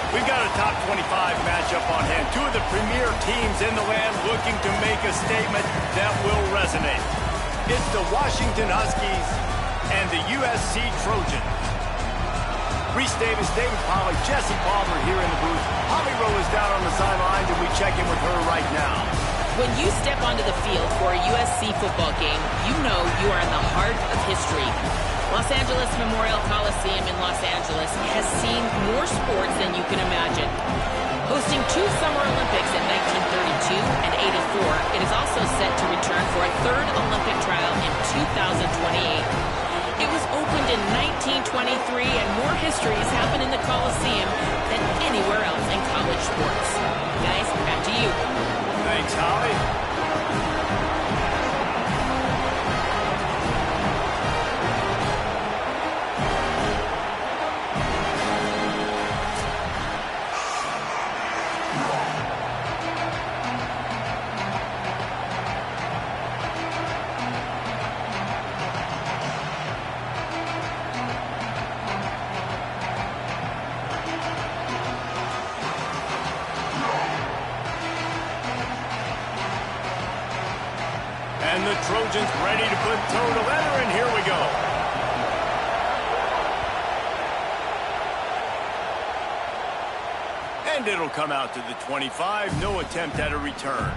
We've got a top 25 matchup on hand. Two of the premier teams in the land looking to make a statement that will resonate. It's the Washington Huskies and the USC Trojans. Reese Davis, David Pollack, Jesse Palmer here in the booth. Holly Rowe is down on the sidelines, and we check in with her right now. When you step onto the field for a USC football game, you know you are in the heart of history. Los Angeles Memorial Coliseum in Los Angeles has seen more sports than you can imagine. Hosting 2 Summer Olympics in 1932 and 84, it is also set to return for a 3rd Olympic trial in 2028. It was opened in 1923, and more history has happened in the Coliseum than anywhere else in college sports. Guys, back to you. Thanks, Holly. And the Trojans ready to put toe to leather, and here we go. And it'll come out to the 25. No attempt at a return.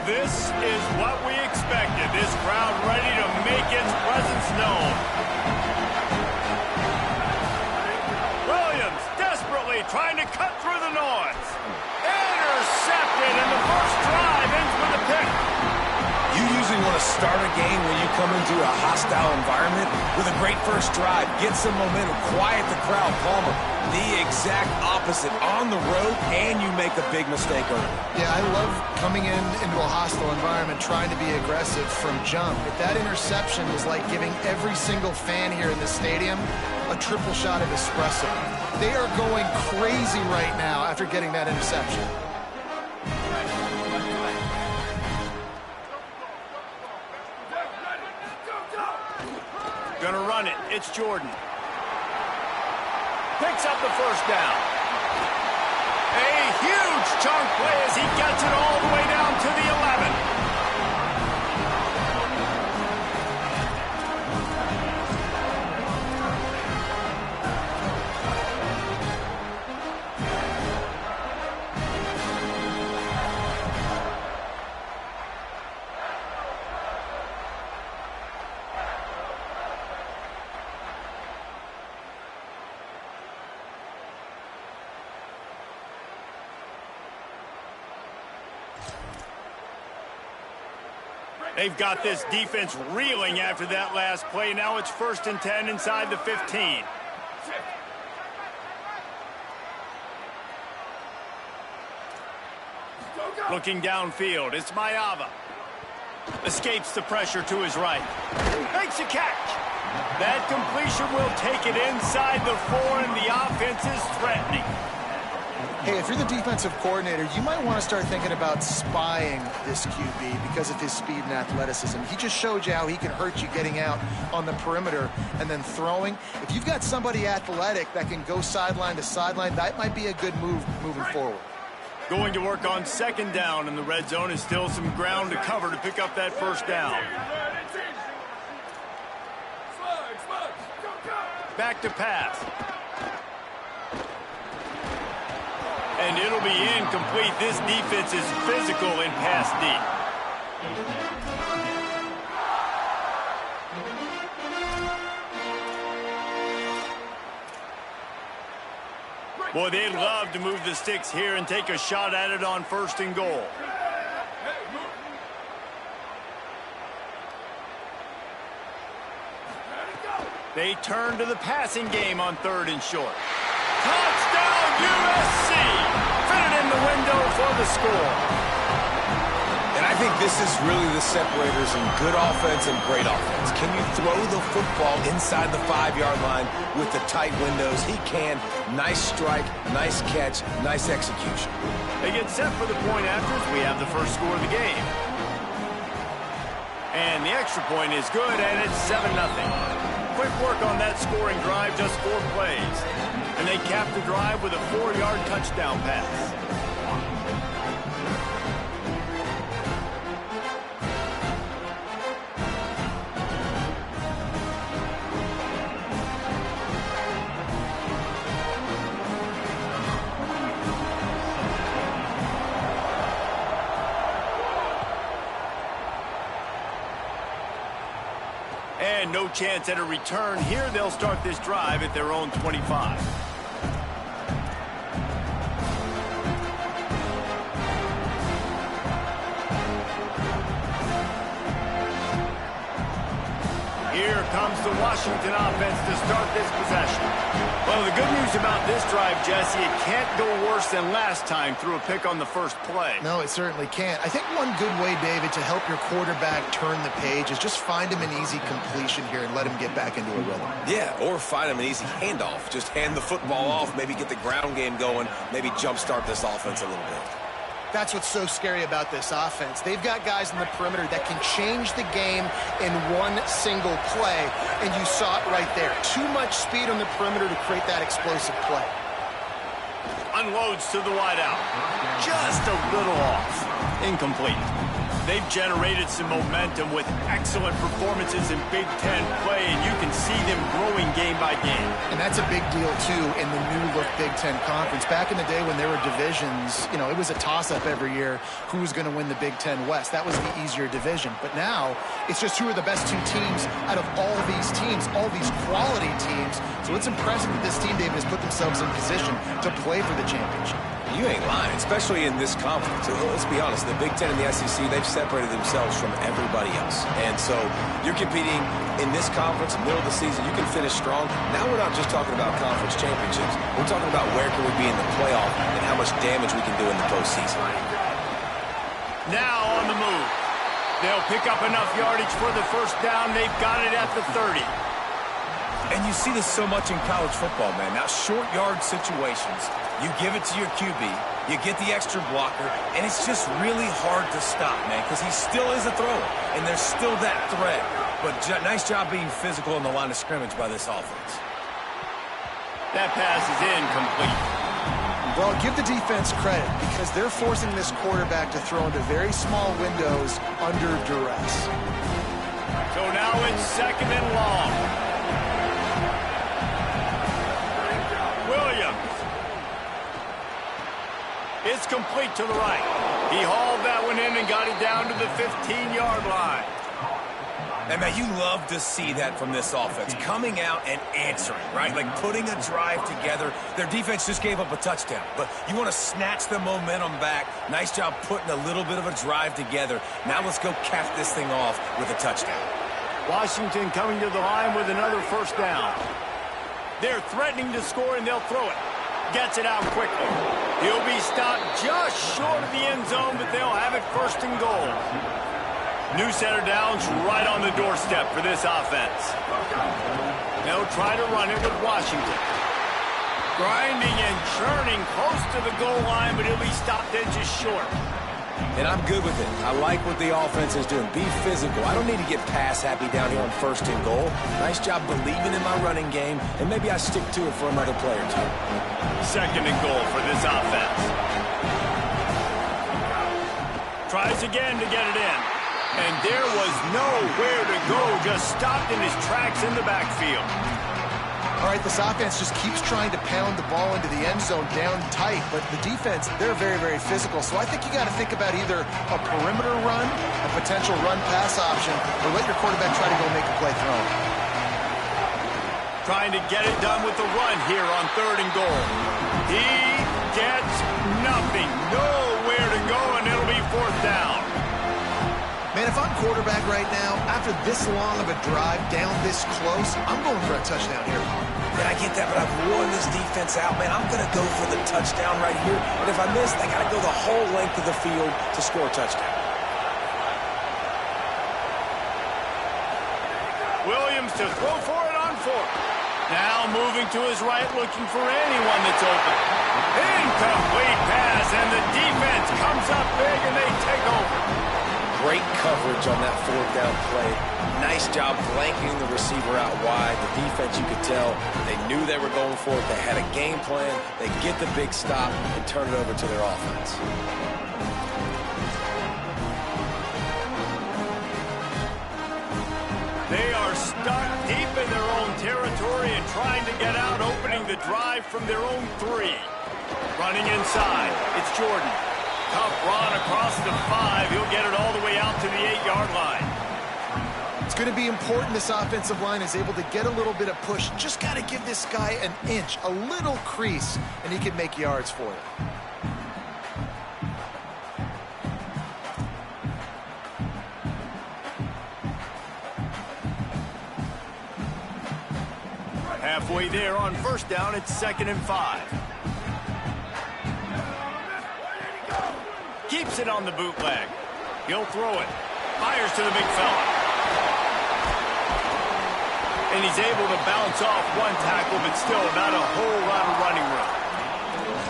This is what we expected. This crowd ready to make its presence known. Trying to cut through the noise. Intercepted, and the first drive ends with a pick. You usually want to start a game when you come into a hostile environment with a great first drive. Get some momentum, quiet the crowd. Palmer, the exact opposite. On the road, and you make a big mistake early. Yeah, I love coming into a hostile environment, trying to be aggressive from jump. But that interception was like giving every single fan here in the stadium a triple shot of espresso. They are going crazy right now after getting that interception. Gonna run it. It's Jordan. Picks up the first down. A huge chunk play as he gets it all the way down to the 11. They've got this defense reeling after that last play. Now it's 1st and 10 inside the 15. Looking downfield, it's Mayava. Escapes the pressure to his right. Makes a catch. That completion will take it inside the 4, and the offense is threatening. Hey, if you're the defensive coordinator, you might want to start thinking about spying this QB because of his speed and athleticism. He just showed you how he can hurt you getting out on the perimeter and then throwing. If you've got somebody athletic that can go sideline to sideline, that might be a good move moving forward. Going to work on 2nd down, and the red zone is still some ground to cover to pick up that first down. Back to pass. And it'll be incomplete. This defense is physical in pass deep. Boy, they'd love to move the sticks here and take a shot at it on 1st and goal. They turn to the passing game on 3rd and short. Touchdown, USC! Fitted in the window for the score. And I think this is really the separators in good offense and great offense. Can you throw the football inside the 5-yard line with the tight windows? He can. Nice strike, nice catch, nice execution. They get set for the point after as we have the first score of the game. And the extra point is good, and it's 7-0. Quick work on that scoring drive, just 4 plays. And they cap the drive with a 4-yard touchdown pass. And no chance at a return here. They'll start this drive at their own 25. Here comes the Washington offense to start this possession. Well, the good news about this drive, Jesse, it can't go worse than last time through a pick on the first play. No, it certainly can't. I think one good way, David, to help your quarterback turn the page is just find him an easy completion here and let him get back into a rhythm. Yeah, or find him an easy handoff. Just hand the football off, maybe get the ground game going, maybe jumpstart this offense a little bit. That's what's so scary about this offense. They've got guys in the perimeter that can change the game in one single play, and you saw it right there. Too much speed on the perimeter to create that explosive play. Unloads to the wideout. Just a little off. Incomplete. They've generated some momentum with excellent performances in Big Ten play, and you can see them growing game by game. And that's a big deal, too, in the new-look Big Ten Conference. Back in the day when there were divisions, you know, it was a toss-up every year who was going to win the Big Ten West. That was the easier division. But now, it's just who are the best 2 teams out of all these teams, all these quality teams. So it's impressive that this team, David, has put themselves in position to play for the championship. You ain't lying, especially in this conference. Let's be honest, the Big Ten and the SEC, they've separated themselves from everybody else. And so you're competing in this conference, middle of the season, you can finish strong. Now we're not just talking about conference championships. We're talking about where can we be in the playoff and how much damage we can do in the postseason. Now on the move. They'll pick up enough yardage for the first down. They've got it at the 30. And you see this so much in college football, man. Now, short yard situations, you give it to your QB, you get the extra blocker, and it's just really hard to stop, man, because he still is a thrower, and there's still that threat. But nice job being physical in the line of scrimmage by this offense. That pass is incomplete. Well, give the defense credit because they're forcing this quarterback to throw into very small windows under duress. So now it's 2nd and long. It's complete to the right. He hauled that one in and got it down to the 15-yard line. And, man, you love to see that from this offense, coming out and answering, right? Like putting a drive together. Their defense just gave up a touchdown, but you want to snatch the momentum back. Nice job putting a little bit of a drive together. Now let's go cap this thing off with a touchdown. Washington coming to the line with another first down. They're threatening to score, and they'll throw it. Gets it out quickly. He'll be stopped just short of the end zone, but they'll have it 1st and goal. New set of downs right on the doorstep for this offense. They'll try to run it with Washington. Grinding and churning close to the goal line, but he'll be stopped in just short. And I'm good with it. I like what the offense is doing. Be physical. I don't need to get pass happy down here on 1st and goal. Nice job believing in my running game, and maybe I stick to it for another play or 2. 2nd and goal for this offense. Tries again to get it in. And there was nowhere to go, just stopped in his tracks in the backfield. All right, this offense just keeps trying to pound the ball into the end zone down tight, but the defense, they're very, very physical. So I think you got to think about either a perimeter run, a potential run-pass option, or let your quarterback try to go make a play thrown. Trying to get it done with the run here on 3rd and goal. He gets nothing. Nowhere to go, and it'll be 4th down. Man, if I'm quarterback right now, after this long of a drive down this close, I'm going for a touchdown here. Yeah, I get that, but I've worn this defense out, man. I'm going to go for the touchdown right here. And if I miss, I got to go the whole length of the field to score a touchdown. Williams to throw for it on 4th. Now moving to his right, looking for anyone that's open. Incomplete pass, and the defense comes up big, and they take over. great coverage on that fourth down play. Nice job blanketing the receiver out wide. The defense, you could tell, they knew they were going for it. They had a game plan. They get the big stop and turn it over to their offense. They are stuck deep in their own territory and trying to get out, opening the drive from their own 3. Running inside, it's Jordan. Tough run across the 5. He'll get it all the way out to the 8-yard line. It's going to be important this offensive line is able to get a little bit of push. Just got to give this guy an inch, a little crease, and he can make yards for it. Halfway there on first down, it's 2nd and 5. Keeps it on the bootleg. He'll throw it. Fires to the big fella. And he's able to bounce off one tackle, but still not a whole lot of running room.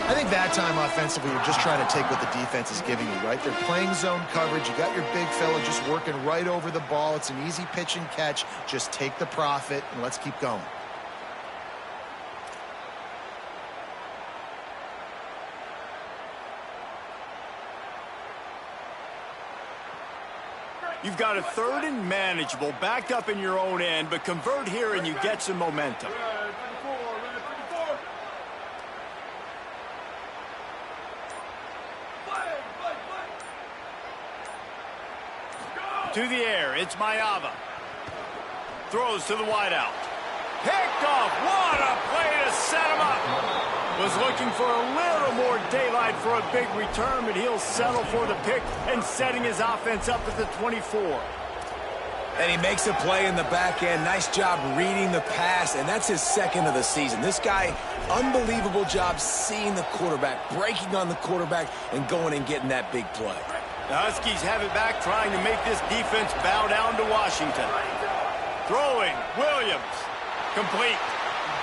I think that time offensively, you're just trying to take what the defense is giving you, right? They're playing zone coverage. You got your big fella just working right over the ball. It's an easy pitch and catch. Just take the profit, and let's keep going. You've got a 3rd and manageable, backed up in your own end, but convert here and you get some momentum. To the air, it's Mayava. Throws to the wideout. Picked off. What a play to set him up. Was looking for a little more daylight for a big return, but he'll settle for the pick and setting his offense up at the 24. And he makes a play in the back end. Nice job reading the pass, and that's his 2nd of the season. This guy, unbelievable job seeing the quarterback, breaking on the quarterback, and going and getting that big play. The Huskies have it back, trying to make this defense bow down to Washington. Throwing, Williams, complete.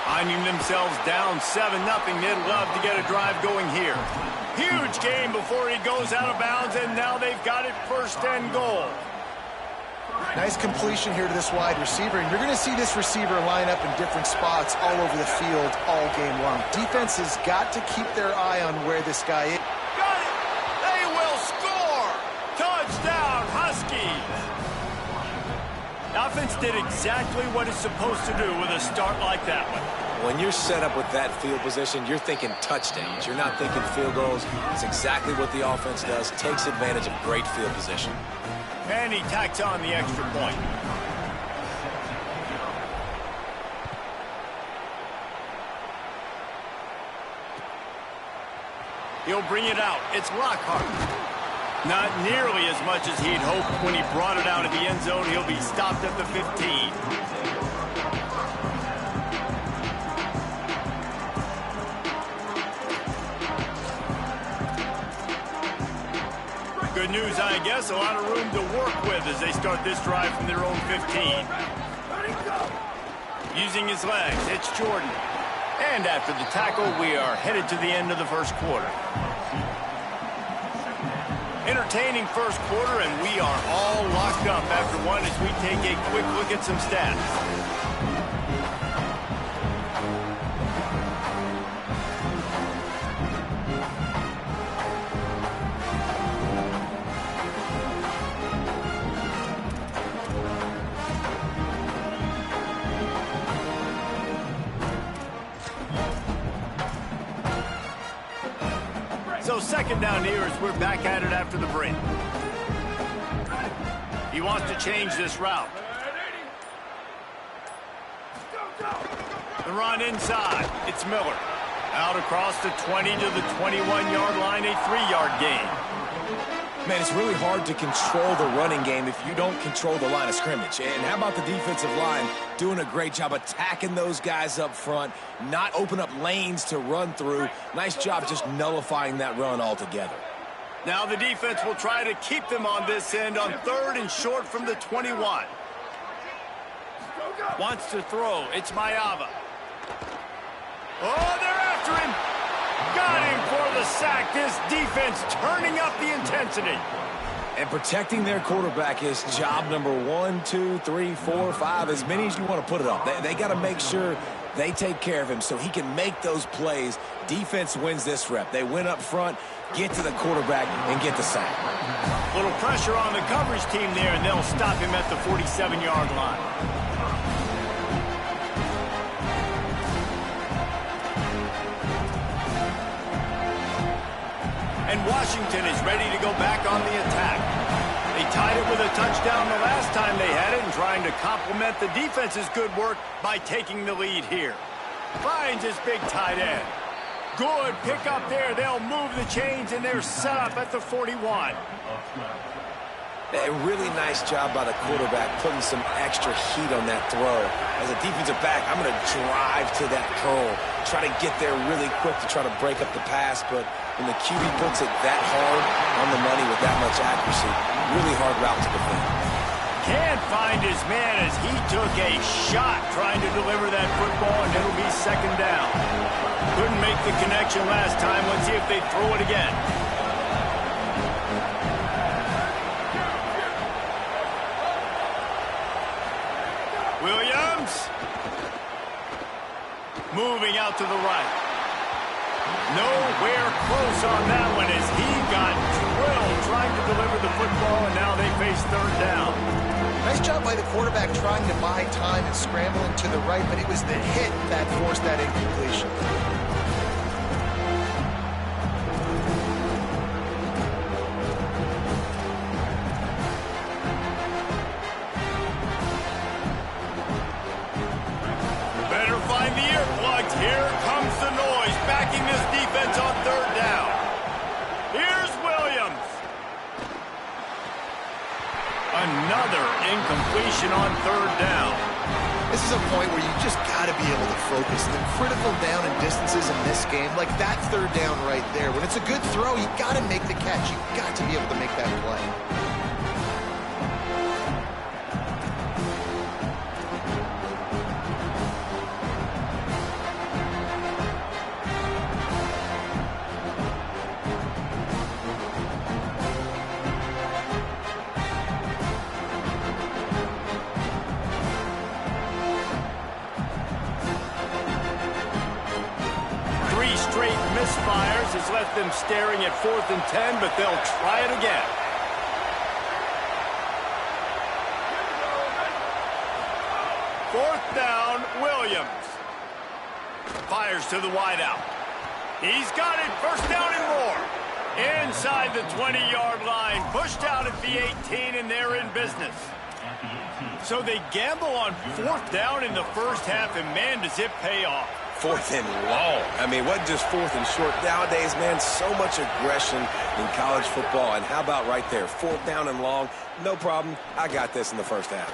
Finding themselves down 7-0, they'd love to get a drive going here. Huge game before he goes out of bounds, and now they've got it 1st and goal. Nice completion here to this wide receiver, and you're going to see this receiver line up in different spots all over the field all game long. Defense has got to keep their eye on where this guy is. Got it! They will score! Touchdown, Huskies! The offense did exactly what it's supposed to do with a start like that one. When you're set up with that field position, you're thinking touchdowns. You're not thinking field goals. It's exactly what the offense does. Takes advantage of great field position. And he tacks on the extra point. He'll bring it out. It's Lockhart. Not nearly as much as he'd hoped when he brought it out of the end zone. He'll be stopped at the 15. Good news, I guess. A lot of room to work with as they start this drive from their own 15. Using his legs, it's Jordan. And after the tackle, we are headed to the end of the first quarter. Entertaining first quarter, and we are all locked up after one as we take a quick look at some stats. So 2nd down here as we're back at it after the break. He wants to change this route. The run inside. It's Miller. Out across the 20 to the 21-yard line, a 3-yard gain. Man, it's really hard to control the running game if you don't control the line of scrimmage. And how about the defensive line doing a great job attacking those guys up front, not open up lanes to run through. Nice job just nullifying that run altogether. Now the defense will try to keep them on this end on 3rd and short from the 21. Wants to throw. It's Mayava. Oh, they're after him. Got him for the sack. This defense turning up the intensity. And protecting their quarterback is job number 1, 2, 3, 4, 5, as many as you want to put it on. They got to make sure they take care of him so he can make those plays. Defense wins this rep. They win up front, get to the quarterback, and get the sack. Little pressure on the coverage team there, and they'll stop him at the 47-yard line. And Washington is ready to go back on the attack. They tied it with a touchdown the last time they had it and trying to complement the defense's good work by taking the lead here. Finds his big tight end. Good pick up there. They'll move the chains, and they're set up at the 41. A really nice job by the quarterback putting some extra heat on that throw. As a defensive back, I'm going to drive to that curl, try to get there really quick to try to break up the pass, but when the QB puts it that hard on the money with that much accuracy, really hard route to defend. Can't find his man as he took a shot trying to deliver that football, and it'll be second down. Couldn't make the connection last time. Let's see if they throw it again. Williams. Moving out to the right. Nowhere close on that one as he got drilled trying to deliver the football, and now they face third down. Nice job by the quarterback trying to buy time and scrambling to the right, but it was the hit that forced that incompletion. Better find the earplugs. Here comes the noise, backing this defense on third down. Here's Williams. Another incompletion on third down. This is a point where you just got to be able to focus. The critical down and distances in this game, like that third down right there. When it's a good throw, you got to make the catch. You got to be able to make that play. Straight misfires has left them staring at 4th and 10, but they'll try it again. Fourth down, Williams. Fires to the wideout. He's got it, first down and more. Inside the 20-yard line, pushed out at the 18, and they're in business. So they gamble on 4th down in the first half, and man, does it pay off. 4th and long. I mean, what just 4th and short? Nowadays, man, so much aggression in college football. And how about right there? 4th down and long. No problem. I got this in the first half.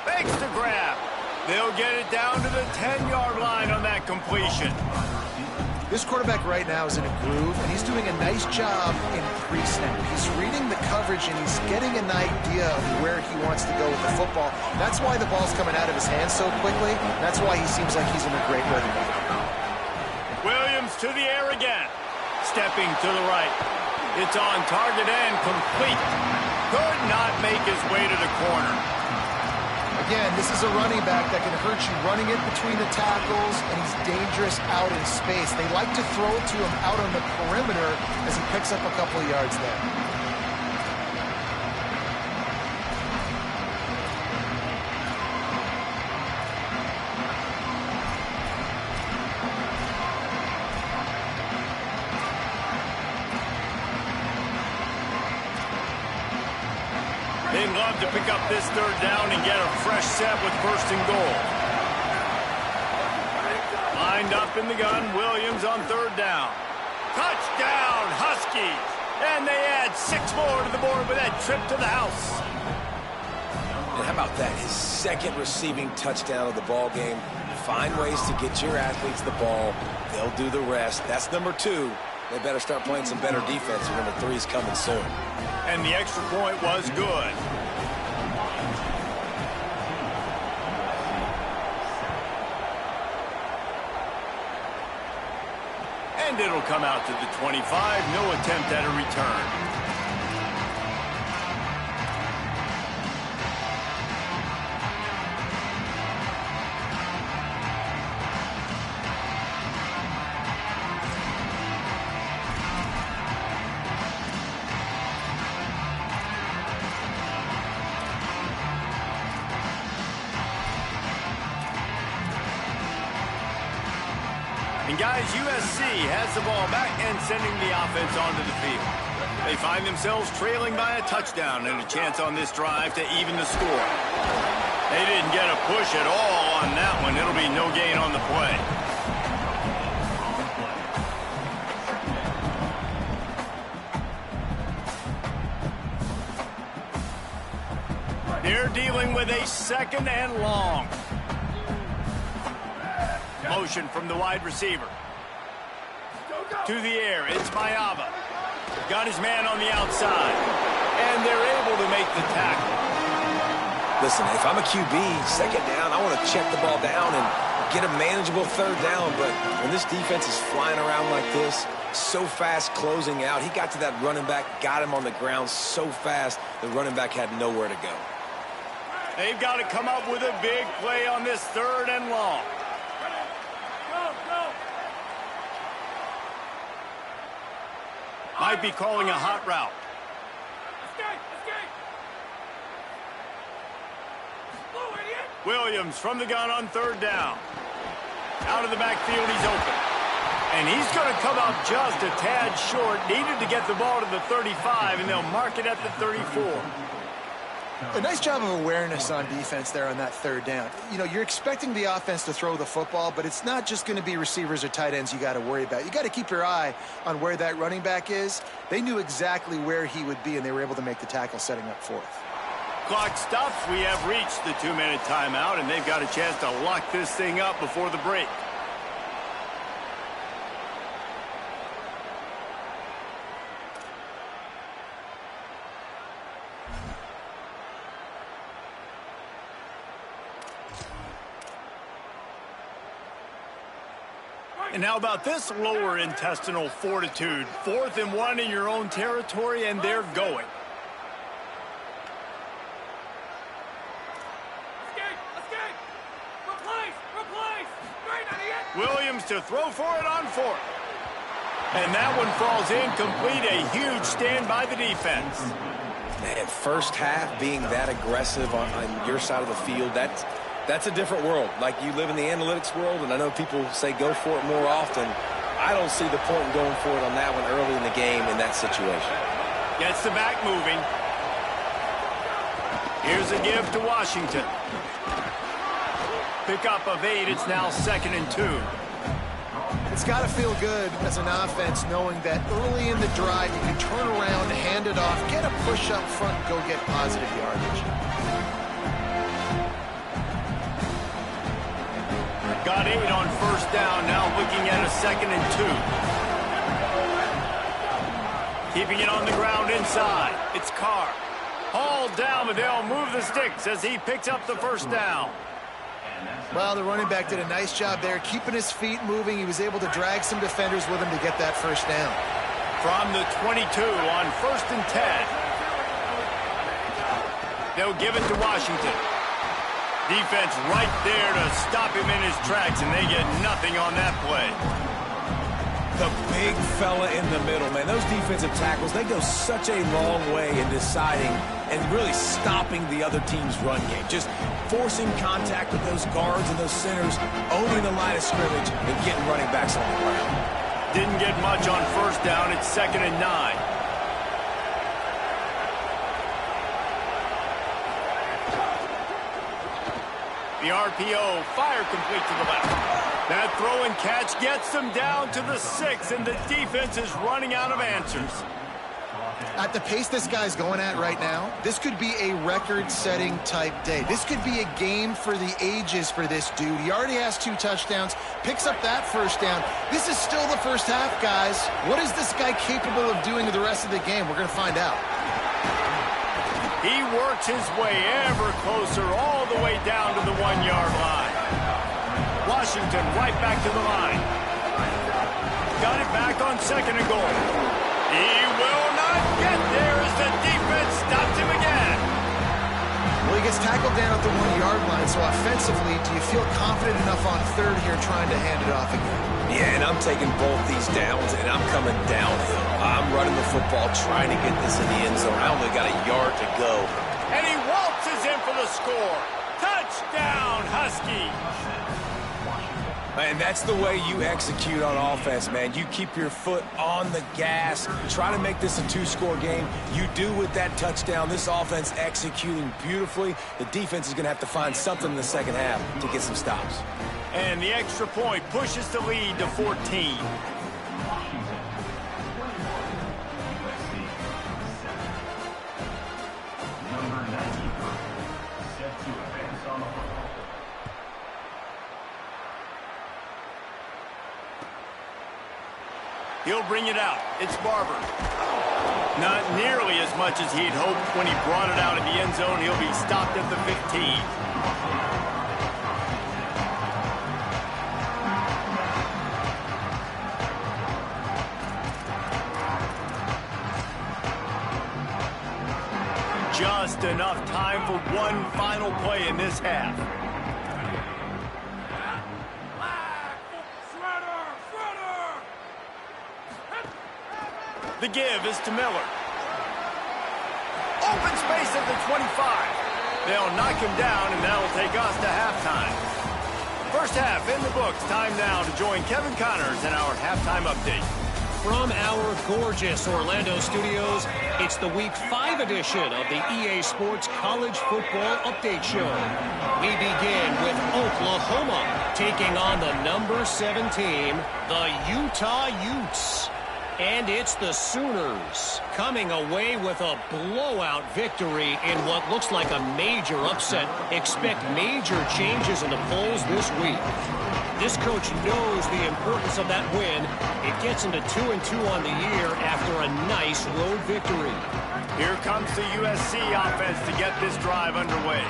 Fakes to grab. They'll get it down to the 10-yard line on that completion. This quarterback right now is in a groove, and he's doing a nice job in pre-snap. He's reading the coverage, and he's getting an idea of where he wants to go with the football. That's why the ball's coming out of his hands so quickly. That's why he seems like he's in a great rhythm. Williams to the air again. Stepping to the right. It's on target and complete. Could not make his way to the corner. Again, this is a running back that can hurt you running it between the tackles, and he's dangerous out in space. They like to throw it to him out on the perimeter as he picks up a couple of yards there. They'd love to pick up this third down and get a fresh set with 1st and goal. Lined up in the gun, Williams on third down. Touchdown, Huskies! And they add 6 more to the board with that trip to the house. And how about that? His 2nd receiving touchdown of the ball game. Find ways to get your athletes the ball. They'll do the rest. That's number 2. They better start playing some better defense. Number 3 is coming soon. And the extra point was good. And it'll come out to the 25. No attempt at a return. guys, USC has the ball back and sending the offense onto the field. They find themselves trailing by a touchdown and a chance on this drive to even the score. They didn't get a push at all on that one. It'll be no gain on the play. They're dealing with a 2nd and long. Motion from the wide receiver. To the air, it's Mayava. Got his man on the outside. And they're able to make the tackle. Listen, if I'm a QB, 2nd down, I want to check the ball down and get a manageable 3rd down. But when this defense is flying around like this, so fast closing out, he got to that running back, got him on the ground so fast, the running back had nowhere to go. They've got to come up with a big play on this 3rd and long. Might be calling a hot route. Williams from the gun on 3rd down. Out of the backfield, he's open. And he's going to come out just a tad short. Needed to get the ball to the 35, and they'll mark it at the 34. A nice job of awareness on defense there on that 3rd down. You know, you're expecting the offense to throw the football, but it's not just going to be receivers or tight ends you got to worry about. You got to keep your eye on where that running back is. They knew exactly where he would be, and they were able to make the tackle setting up 4th. Clock stops. We have reached the 2-minute timeout, and they've got a chance to lock this thing up before the break. And how about this lower intestinal fortitude? 4th and 1 in your own territory, and they're going. Williams to throw for it on 4th. And that one falls incomplete. A huge stand by the defense. Man, first half being that aggressive on your side of the field, that's a different world. Like, you live in the analytics world, and I know people say go for it more often. I don't see the point in going for it on that one early in the game in that situation. Gets the back moving. Here's a give to Washington. Pickup of 8. It's now 2nd and 2. It's got to feel good as an offense knowing that early in the drive you can turn around, hand it off, get a push up front, and go get positive yardage. Got 8 on 1st down, now looking at a 2nd and 2. Keeping it on the ground inside. It's Carr. Hauled down, but they'll move the sticks as he picks up the 1st down. Well, the running back did a nice job there, keeping his feet moving. He was able to drag some defenders with him to get that 1st down. From the 22 on 1st and 10. They'll give it to Washington. Defense right there to stop him in his tracks, and they get nothing on that play. The big fella in the middle, man. Those defensive tackles, they go such a long way in deciding and really stopping the other team's run game. Just forcing contact with those guards and those centers, owning the line of scrimmage, and getting running backs on the ground. Didn't get much on 1st down. It's 2nd and 9. The RPO, fire complete to the left. That throw and catch gets them down to the 6, and the defense is running out of answers. At the pace this guy's going at right now, this could be a record-setting type day. This could be a game for the ages for this dude. He already has 2 touchdowns, picks up that 1st down. This is still the 1st half, guys. What is this guy capable of doing to the rest of the game? We're going to find out. He works his way ever closer all the way down to the 1-yard line. Washington right back to the line. Got it back on 2nd and goal. He will not get there as the defense stops him again. Well, he gets tackled down at the 1-yard line, so offensively, do you feel confident enough on 3rd here trying to hand it off again? Yeah, and I'm taking both these downs, and I'm coming downhill. I'm running the football, trying to get this in the end zone. I only got a yard to go. And he waltzes in for the score. Touchdown, Huskies. And that's the way you execute on offense, man. You keep your foot on the gas, try to make this a two-score game. You do with that touchdown. This offense executing beautifully. The defense is going to have to find something in the second half to get some stops. And the extra point pushes the lead to 14. He'll bring it out. It's Barber. Not nearly as much as he'd hoped when he brought it out in the end zone. He'll be stopped at the 15. Just enough time for one final play in this half. The give is to Miller. Open space at the 25. They'll knock him down, and that'll take us to halftime. First half in the books. Time now to join Kevin Connors in our halftime update. From our gorgeous Orlando studios, it's the Week 5 edition of the EA Sports College Football Update Show. We begin with Oklahoma taking on the number 7 team, the Utah Utes. And it's the Sooners coming away with a blowout victory in what looks like a major upset. Expect major changes in the polls this week. This coach knows the importance of that win. It gets him to 2-2 on the year after a nice road victory. Here comes the USC offense to get this drive underway.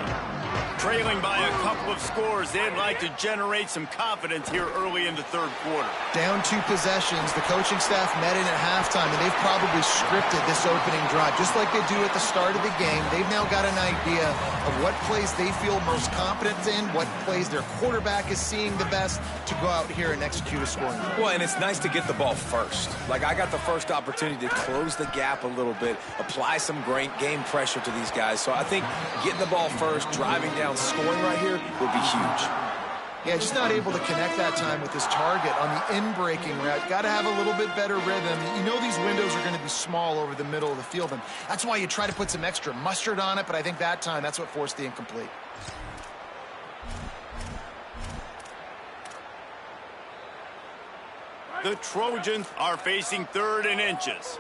Trailing by a couple of scores, they'd like to generate some confidence here early in the third quarter. Down 2 possessions, the coaching staff met in at halftime, and they've probably scripted this opening drive. Just like they do at the start of the game, they've now got an idea of what plays they feel most confident in, what plays their quarterback is seeing the best to go out here and execute a scoring drive. Well, and it's nice to get the ball first. Like, I got the first opportunity to close the gap a little bit, apply some great game pressure to these guys. So I think getting the ball first, driving down, scoring right here would be huge. Yeah, just not able to connect that time with his target on the in-breaking route. Got to have a little bit better rhythm. You know these windows are going to be small over the middle of the field, and that's why you try to put some extra mustard on it, but I think that time, that's what forced the incomplete. The Trojans are facing 3rd and inches.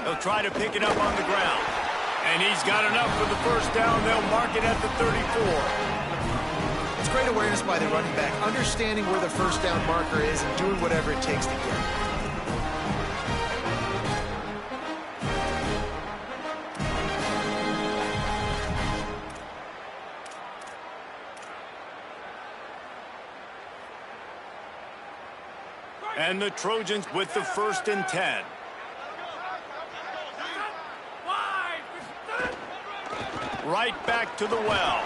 They'll try to pick it up on the ground. And he's got enough for the first down. They'll mark it at the 34. It's great awareness by the running back, understanding where the first down marker is and doing whatever it takes to get it. And the Trojans with the 1st and 10. Right back to the well.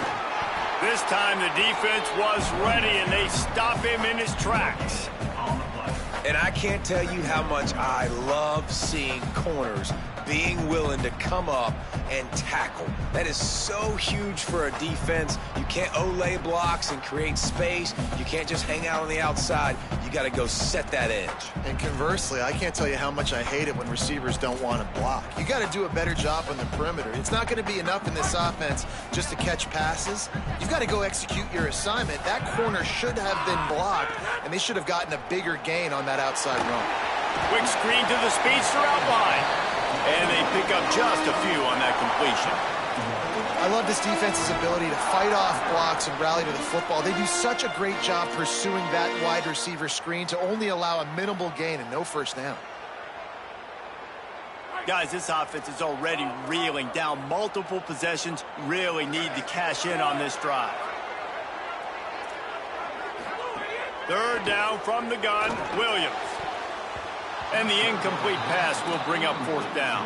This time the defense was ready, and they stop him in his tracks. And I can't tell you how much I love seeing corners being willing to come up and tackle. That is so huge for a defense. You can't Olay blocks and create space. You can't just hang out on the outside. You got to go set that edge. And conversely, I can't tell you how much I hate it when receivers don't want to block. You got to do a better job on the perimeter. It's not going to be enough in this offense just to catch passes. You've got to go execute your assignment. That corner should have been blocked, and they should have gotten a bigger gain on that outside run. Quick screen to the speedster out wide. And they pick up just a few on that completion. I love this defense's ability to fight off blocks and rally to the football. They do such a great job pursuing that wide receiver screen to only allow a minimal gain and no first down. Guys, this offense is already reeling down multiple possessions. Really need to cash in on this drive. 3rd down from the gun, Williams. And the incomplete pass will bring up 4th down.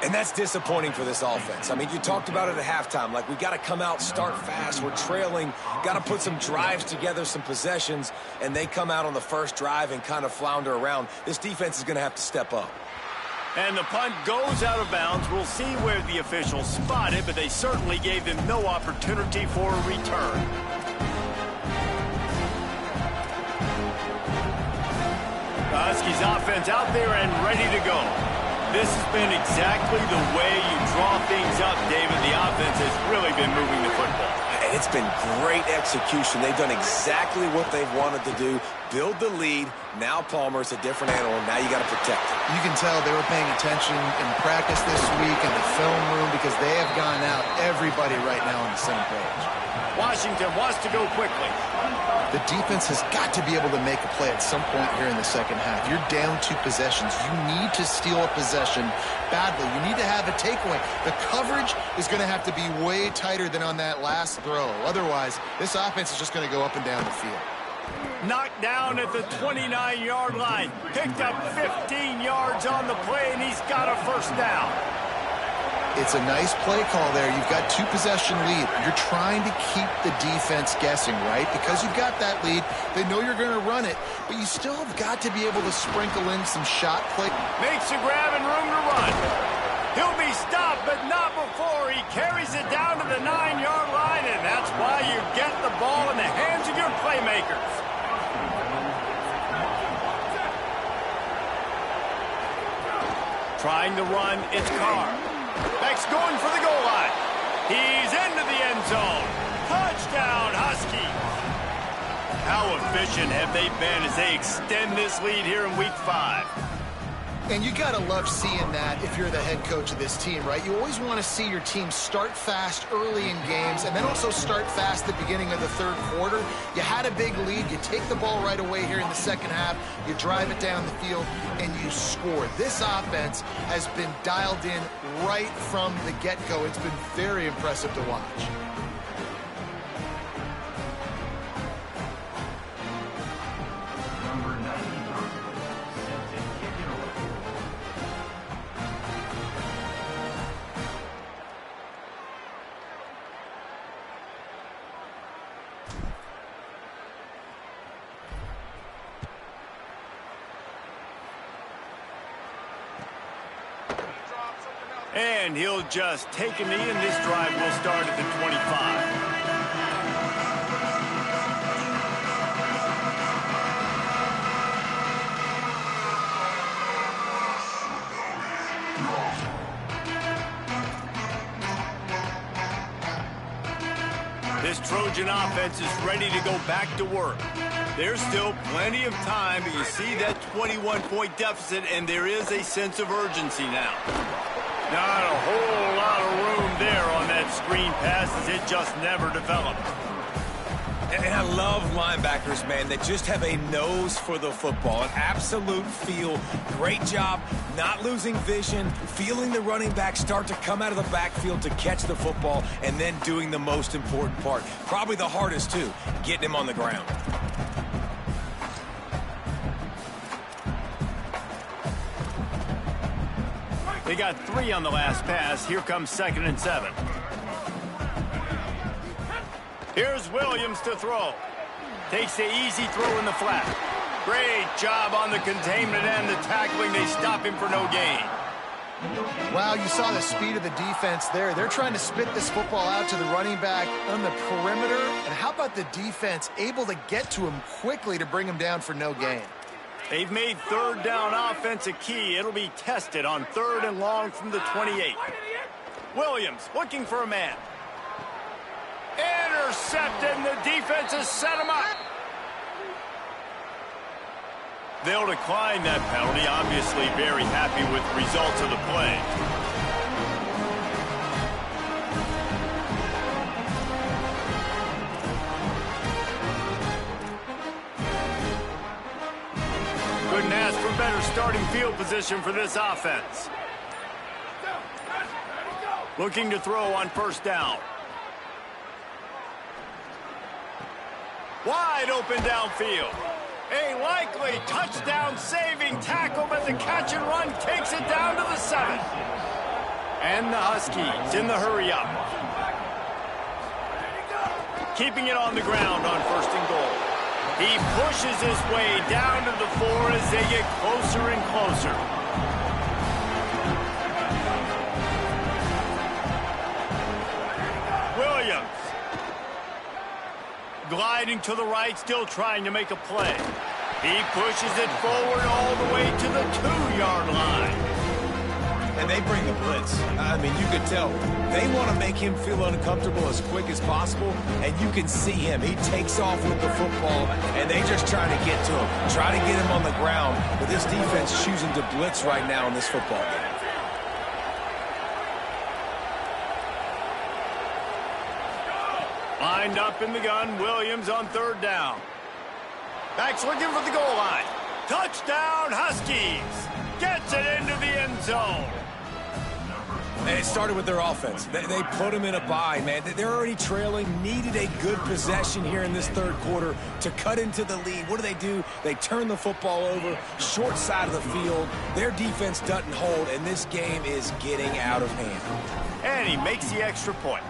And that's disappointing for this offense. I mean, you talked about it at halftime. Like, we got to come out, start fast. We're trailing. Got to put some drives together, some possessions. And they come out on the first drive and kind of flounder around. This defense is going to have to step up. And the punt goes out of bounds. We'll see where the officials spot it, but they certainly gave them no opportunity for a return. The Huskies offense out there and ready to go. This has been exactly the way you draw things up, David. The offense has really been moving the football. It's been great execution. They've done exactly what they've wanted to do. Build the lead. Now Palmer's a different animal. Now you got to protect him. You can tell they were paying attention in practice this week in the film room because they have gone out everybody right now on the same page. Washington wants to go quickly. The defense has got to be able to make a play at some point here in the second half. You're down 2 possessions. You need to steal a possession badly. You need to have a takeaway. The coverage is going to have to be way tighter than on that last throw. Otherwise, this offense is just going to go up and down the field. Knocked down at the 29-yard line. Picked up 15 yards on the play, and he's got a first down. It's a nice play call there. You've got 2-possession lead. You're trying to keep the defense guessing, right? Because you've got that lead, they know you're going to run it, but you still have got to be able to sprinkle in some shot play. Makes a grab and room to run. He'll be stopped, but not before he carries it down to the 9-yard line, and that's why you get the ball in the hands of your playmakers. Trying to run, it's Carr. Beck's going for the goal line. He's into the end zone. Touchdown, Huskies. How efficient have they been as they extend this lead here in Week 5? And you got to love seeing that if you're the head coach of this team, right? You always want to see your team start fast early in games and then also start fast at the beginning of the third quarter. You had a big lead. You take the ball right away here in the second half. You drive it down the field, and you score. This offense has been dialed in right from the get-go. It's been very impressive to watch. And he'll just take a knee, and this drive will start at the 25. This Trojan offense is ready to go back to work. There's still plenty of time, but you see that 21-point deficit, and there is a sense of urgency now. Not a whole lot of room there on that screen pass as it just never developed. And I love linebackers, man, that just have a nose for the football, an absolute feel. Great job not losing vision, feeling the running back start to come out of the backfield to catch the football, and then doing the most important part. Probably the hardest, too, getting him on the ground. They got 3 on the last pass. Here comes 2nd and 7. Here's Williams to throw. Takes the easy throw in the flat. Great job on the containment and the tackling. They stop him for no gain. Wow, you saw the speed of the defense there. They're trying to spit this football out to the running back on the perimeter. And how about the defense able to get to him quickly to bring him down for no gain? They've made 3rd down offense a key. It'll be tested on 3rd and long from the 28. Williams looking for a man. Intercepted, and the defense has set him up. They'll decline that penalty. Obviously very happy with the results of the play. Couldn't ask for better starting field position for this offense. Looking to throw on 1st down. Wide open downfield. A likely touchdown-saving tackle, but the catch and run takes it down to the 7. And the Huskies in the hurry-up. Keeping it on the ground on 1st and goal. He pushes his way down to the 4 as they get closer and closer. Gliding to the right, still trying to make a play. He pushes it forward all the way to the 2-yard line. And they bring the blitz. I mean, you could tell. They want to make him feel uncomfortable as quick as possible, and you can see him. He takes off with the football, and they just try to get to him, try to get him on the ground. But this defense choosing to blitz right now in this football game. Lined up in the gun, Williams on 3rd down. Backs looking for the goal line. Touchdown, Huskies! Gets it into the end zone. And it started with their offense. They put them in a bind, man. They're already trailing, needed a good possession here in this 3rd quarter to cut into the lead. What do? They turn the football over, short side of the field. Their defense doesn't hold, and this game is getting out of hand. And he makes the extra point.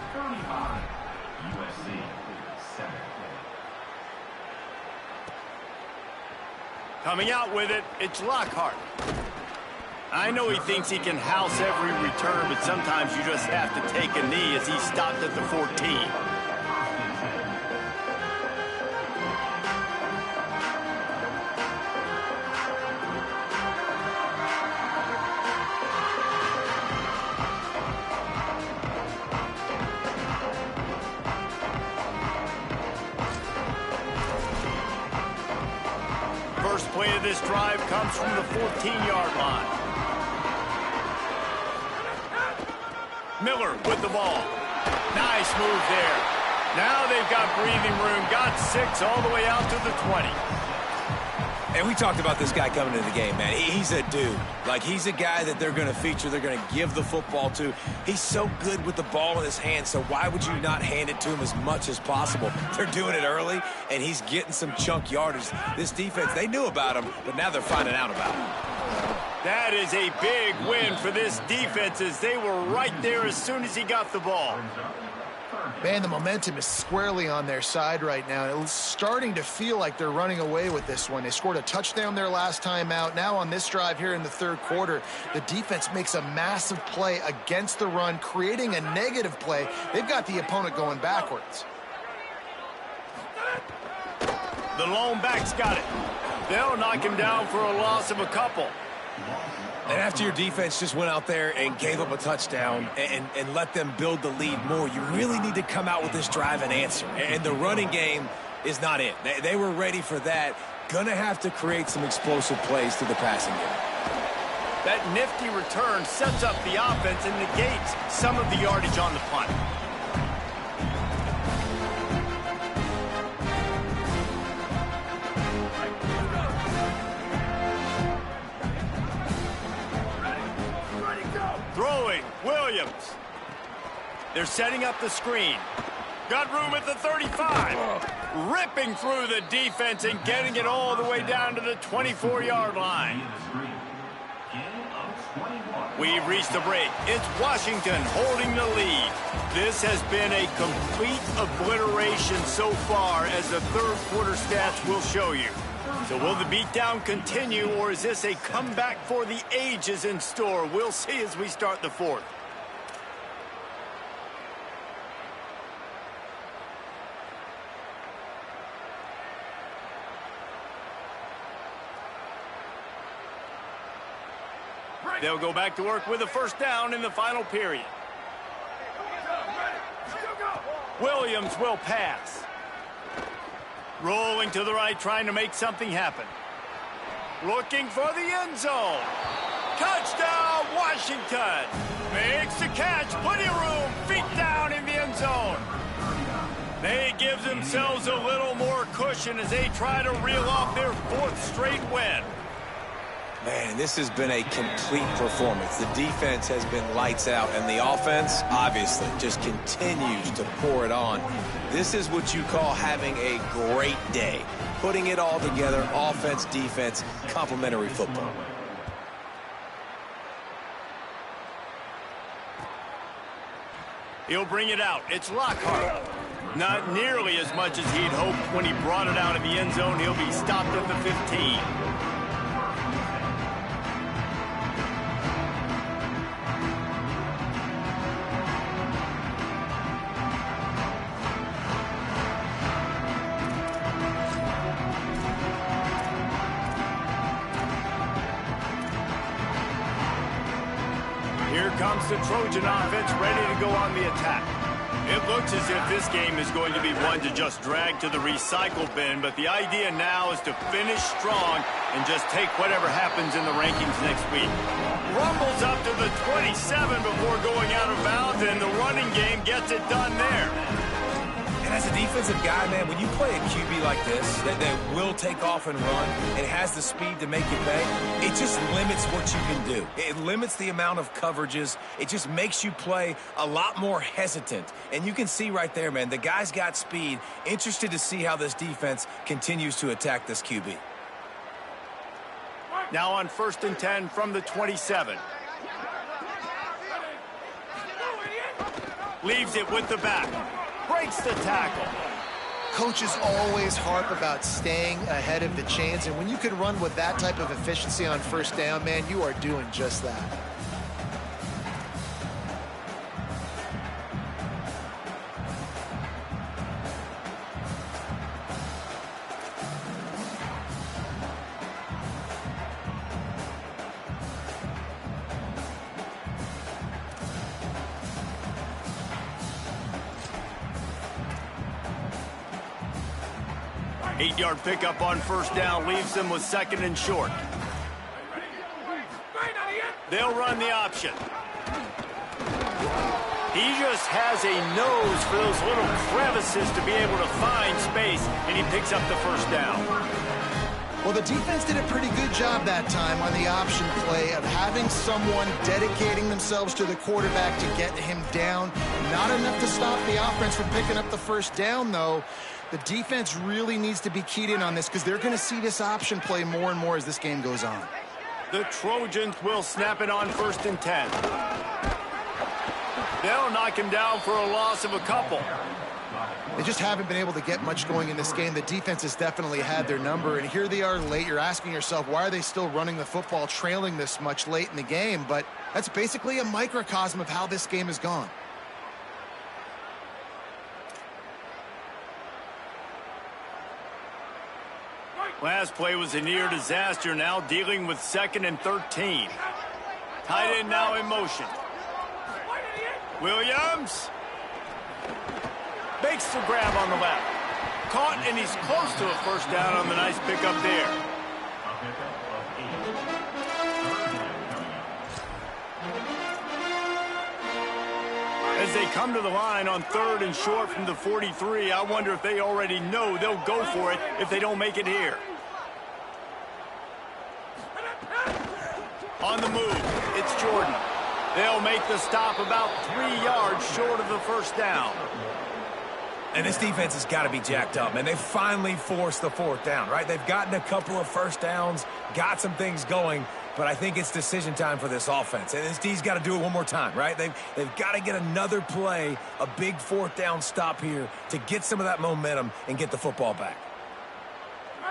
Coming out with it, it's Lockhart. I know he thinks he can house every return, but sometimes you just have to take a knee as he stopped at the 14. First play of this drive comes from the 14-yard line. Miller with the ball. Nice move there. Now they've got breathing room. Got 6 all the way out to the 20. And we talked about this guy coming into the game, man. He's a dude. Like, he's a guy that they're going to feature, they're going to give the football to. He's so good with the ball in his hand, so why would you not hand it to him as much as possible? They're doing it early, and he's getting some chunk yardage. This defense, they knew about him, but now they're finding out about him. That is a big win for this defense as they were right there as soon as he got the ball. Man, the momentum is squarely on their side right now. It's starting to feel like they're running away with this one. They scored a touchdown their last time out. Now on this drive here in the 3rd quarter, the defense makes a massive play against the run, creating a negative play. They've got the opponent going backwards. The lone back's got it. They'll knock him down for a loss of a couple. And after your defense just went out there and gave up a touchdown and let them build the lead more, you really need to come out with this drive and answer. And the running game is not it. They were ready for that. Gonna have to create some explosive plays through the passing game. That nifty return sets up the offense and negates some of the yardage on the punt. Throwing, Williams. They're setting up the screen. Got room at the 35. Ripping through the defense and getting it all the way down to the 24-yard line. We've reached the break. It's Washington holding the lead. This has been a complete obliteration so far, as the 3rd quarter stats will show you. So will the beatdown continue, or is this a comeback for the ages in store? We'll see as we start the 4th. They'll go back to work with a 1st down in the final period. Williams will pass. Rolling to the right, trying to make something happen. Looking for the end zone. Touchdown, Washington. Makes the catch, plenty of room, feet down in the end zone. They give themselves a little more cushion as they try to reel off their 4th straight win. Man, this has been a complete performance. The defense has been lights out, and the offense, obviously, just continues to pour it on. This is what you call having a great day. Putting it all together, offense, defense, complementary football. He'll bring it out. It's Lockhart. Not nearly as much as he'd hoped when he brought it out of the end zone. He'll be stopped at the 15. comes the Trojan offense ready to go on the attack. It looks as if this game is going to be one to just drag to the recycle bin, but the idea now is to finish strong and just take whatever happens in the rankings next week. Rumbles up to the 27 before going out of bounds, and the running game gets it done there. And as a defensive guy, man, when you play a QB like this, that will take off and run, and has the speed to make you pay, it just limits what you can do. It limits the amount of coverages. It just makes you play a lot more hesitant. And you can see right there, man, the guy's got speed. Interested to see how this defense continues to attack this QB. Now on 1st and 10 from the 27. Leaves it with the back. Breaks the tackle. Coaches always harp about staying ahead of the chains, and when you can run with that type of efficiency on 1st down, man, you are doing just that. Eight-yard pickup on 1st down leaves them with 2nd and short. They'll run the option. He just has a nose for those little crevices to be able to find space, and he picks up the 1st down. Well, the defense did a pretty good job that time on the option play of having someone dedicating themselves to the quarterback to get him down. Not enough to stop the offense from picking up the 1st down, though. The defense really needs to be keyed in on this because they're going to see this option play more and more as this game goes on. The Trojans will snap it on 1st and 10. They'll knock him down for a loss of a couple. They just haven't been able to get much going in this game. The defense has definitely had their number, and here they are late. You're asking yourself, why are they still running the football, trailing this much late in the game? But that's basically a microcosm of how this game has gone. Last play was a near disaster, now dealing with 2nd and 13. Tight end now in motion. Williams makes the grab on the left. Caught, and he's close to a 1st down on the nice pickup there. As they come to the line on 3rd and short from the 43, I wonder if they already know they'll go for it if they don't make it here. On the move, it's Jordan. They'll make the stop about 3 yards short of the 1st down. And this defense has got to be jacked up, man. They finally forced the 4th down, right? They've gotten a couple of 1st downs, got some things going, but I think it's decision time for this offense. And this D's got to do it one more time, right? They've got to get another play, a big 4th down stop here to get some of that momentum and get the football back.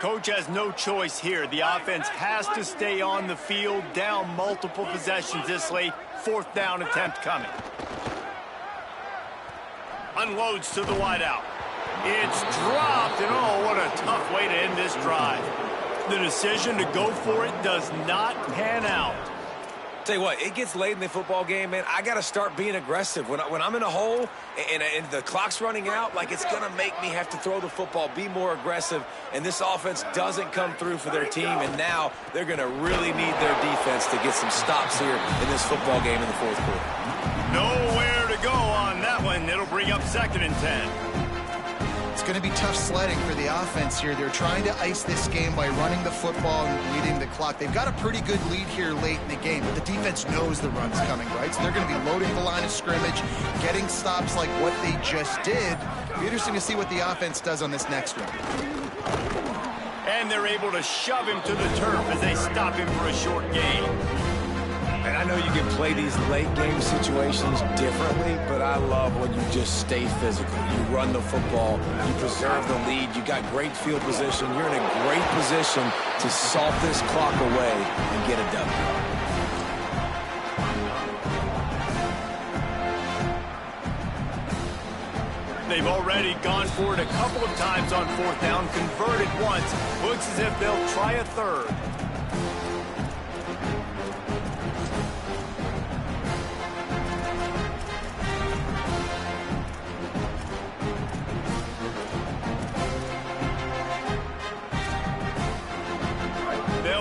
Coach has no choice here. The offense has to stay on the field, down multiple possessions this late. 4th down attempt coming. Unloads to the wideout. It's dropped, and oh, what a tough way to end this drive. The decision to go for it does not pan out. Tell you what, it gets late in the football game, man. I got to start being aggressive. When I'm in a hole and the clock's running out, like, it's going to make me have to throw the football, be more aggressive, and this offense doesn't come through for their team, and now they're going to really need their defense to get some stops here in this football game in the 4th quarter. Nowhere to go on that one. It'll bring up 2nd and 10. It's going to be tough sledding for the offense here. They're trying to ice this game by running the football and bleeding the clock. They've got a pretty good lead here late in the game, but the defense knows the run's coming, right? So they're going to be loading the line of scrimmage, getting stops like what they just did. It'll be interesting to see what the offense does on this next one. And they're able to shove him to the turf as they stop him for a short gain. And I know you can play these late game situations differently, but I love when you just stay physical. You run the football, you preserve the lead, you got great field position, you're in a great position to salt this clock away and get a W. They've already gone for it a couple of times on 4th down, converted once. Looks as if they'll try a 3rd.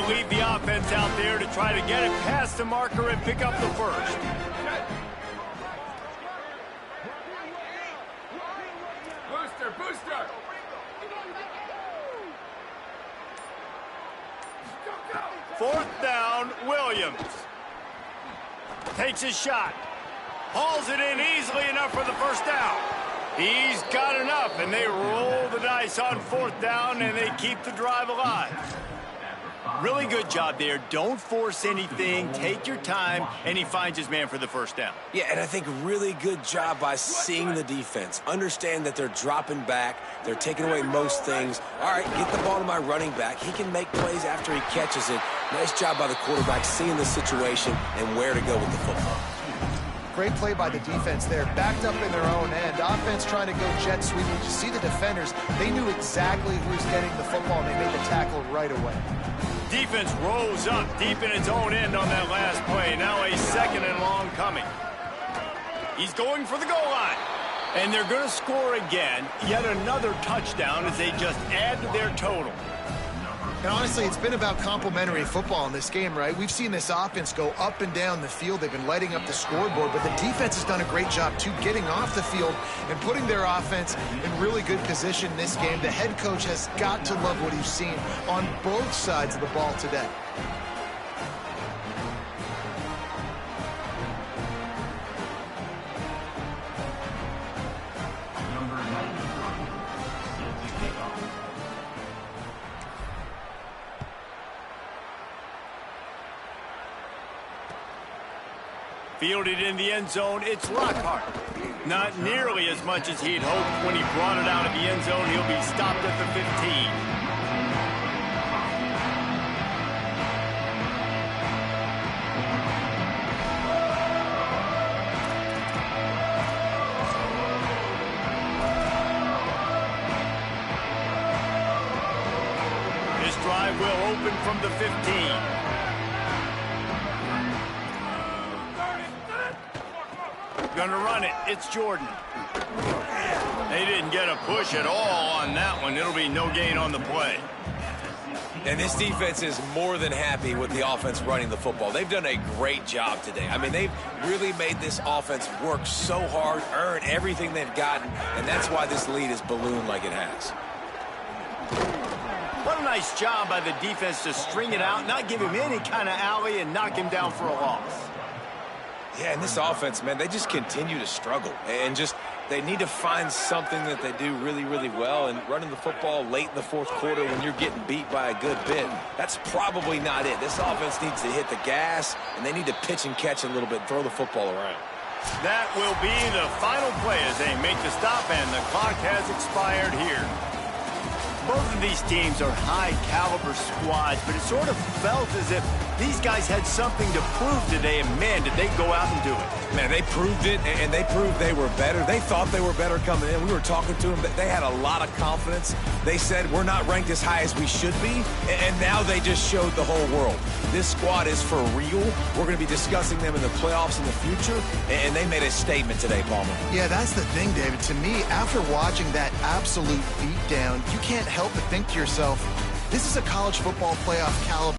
will leave the offense out there to try to get it past the marker and pick up the first. Booster. Fourth down, Williams. Takes a shot. Hauls it in easily enough for the first down. He's got enough, and they roll the dice on fourth down, and they keep the drive alive. Really good job there. Don't force anything. Take your time, and he finds his man for the first down. Yeah, and I think really good job by seeing the defense. Understand that they're dropping back. They're taking away most things. All right, get the ball to my running back. He can make plays after he catches it. Nice job by the quarterback seeing the situation and where to go with the football. Great play by the defense there. Backed up in their own end. Offense trying to go jet sweep. You see the defenders. They knew exactly who was getting the football, and they made the tackle right away. Defense rose up deep in its own end on that last play. Now a second and long coming. He's going for the goal line. And they're going to score again. Yet another touchdown as they just add to their total. And honestly, it's been about complementary football in this game, right? We've seen this offense go up and down the field. They've been lighting up the scoreboard, but the defense has done a great job, too, getting off the field and putting their offense in really good position in this game. The head coach has got to love what he's seen on both sides of the ball today. Fielded in the end zone, it's Lockhart. Not nearly as much as he'd hoped when he brought it out of the end zone. He'll be stopped at the 15. This drive will open from the 15. Gonna run it. It's Jordan. They didn't get a push at all on that one. It'll be no gain on the play. And this defense is more than happy with the offense running the football. They've done a great job today. I mean, they've really made this offense work so hard, earn everything they've gotten, and that's why this lead is ballooned like it has. What a nice job by the defense to string it out, not give him any kind of alley, and knock him down for a loss. Yeah, and this offense, man, they just continue to struggle. And they need to find something that they do really, really well. And running the football late in the fourth quarter when you're getting beat by a good bit, that's probably not it. This offense needs to hit the gas, and they need to pitch and catch a little bit, throw the football around. That will be the final play as they make the stop, and the clock has expired here. Both of these teams are high-caliber squads, but it sort of felt as if these guys had something to prove today, and, man, did they go out and do it. Man, they proved it, and they proved they were better. They thought they were better coming in. We were talking to them. They had a lot of confidence. They said, we're not ranked as high as we should be, and now they just showed the whole world. This squad is for real. We're going to be discussing them in the playoffs in the future, and they made a statement today, Palmer. Yeah, that's the thing, David. To me, after watching that absolute beatdown, you can't help but think to yourself, this is a college football playoff caliber.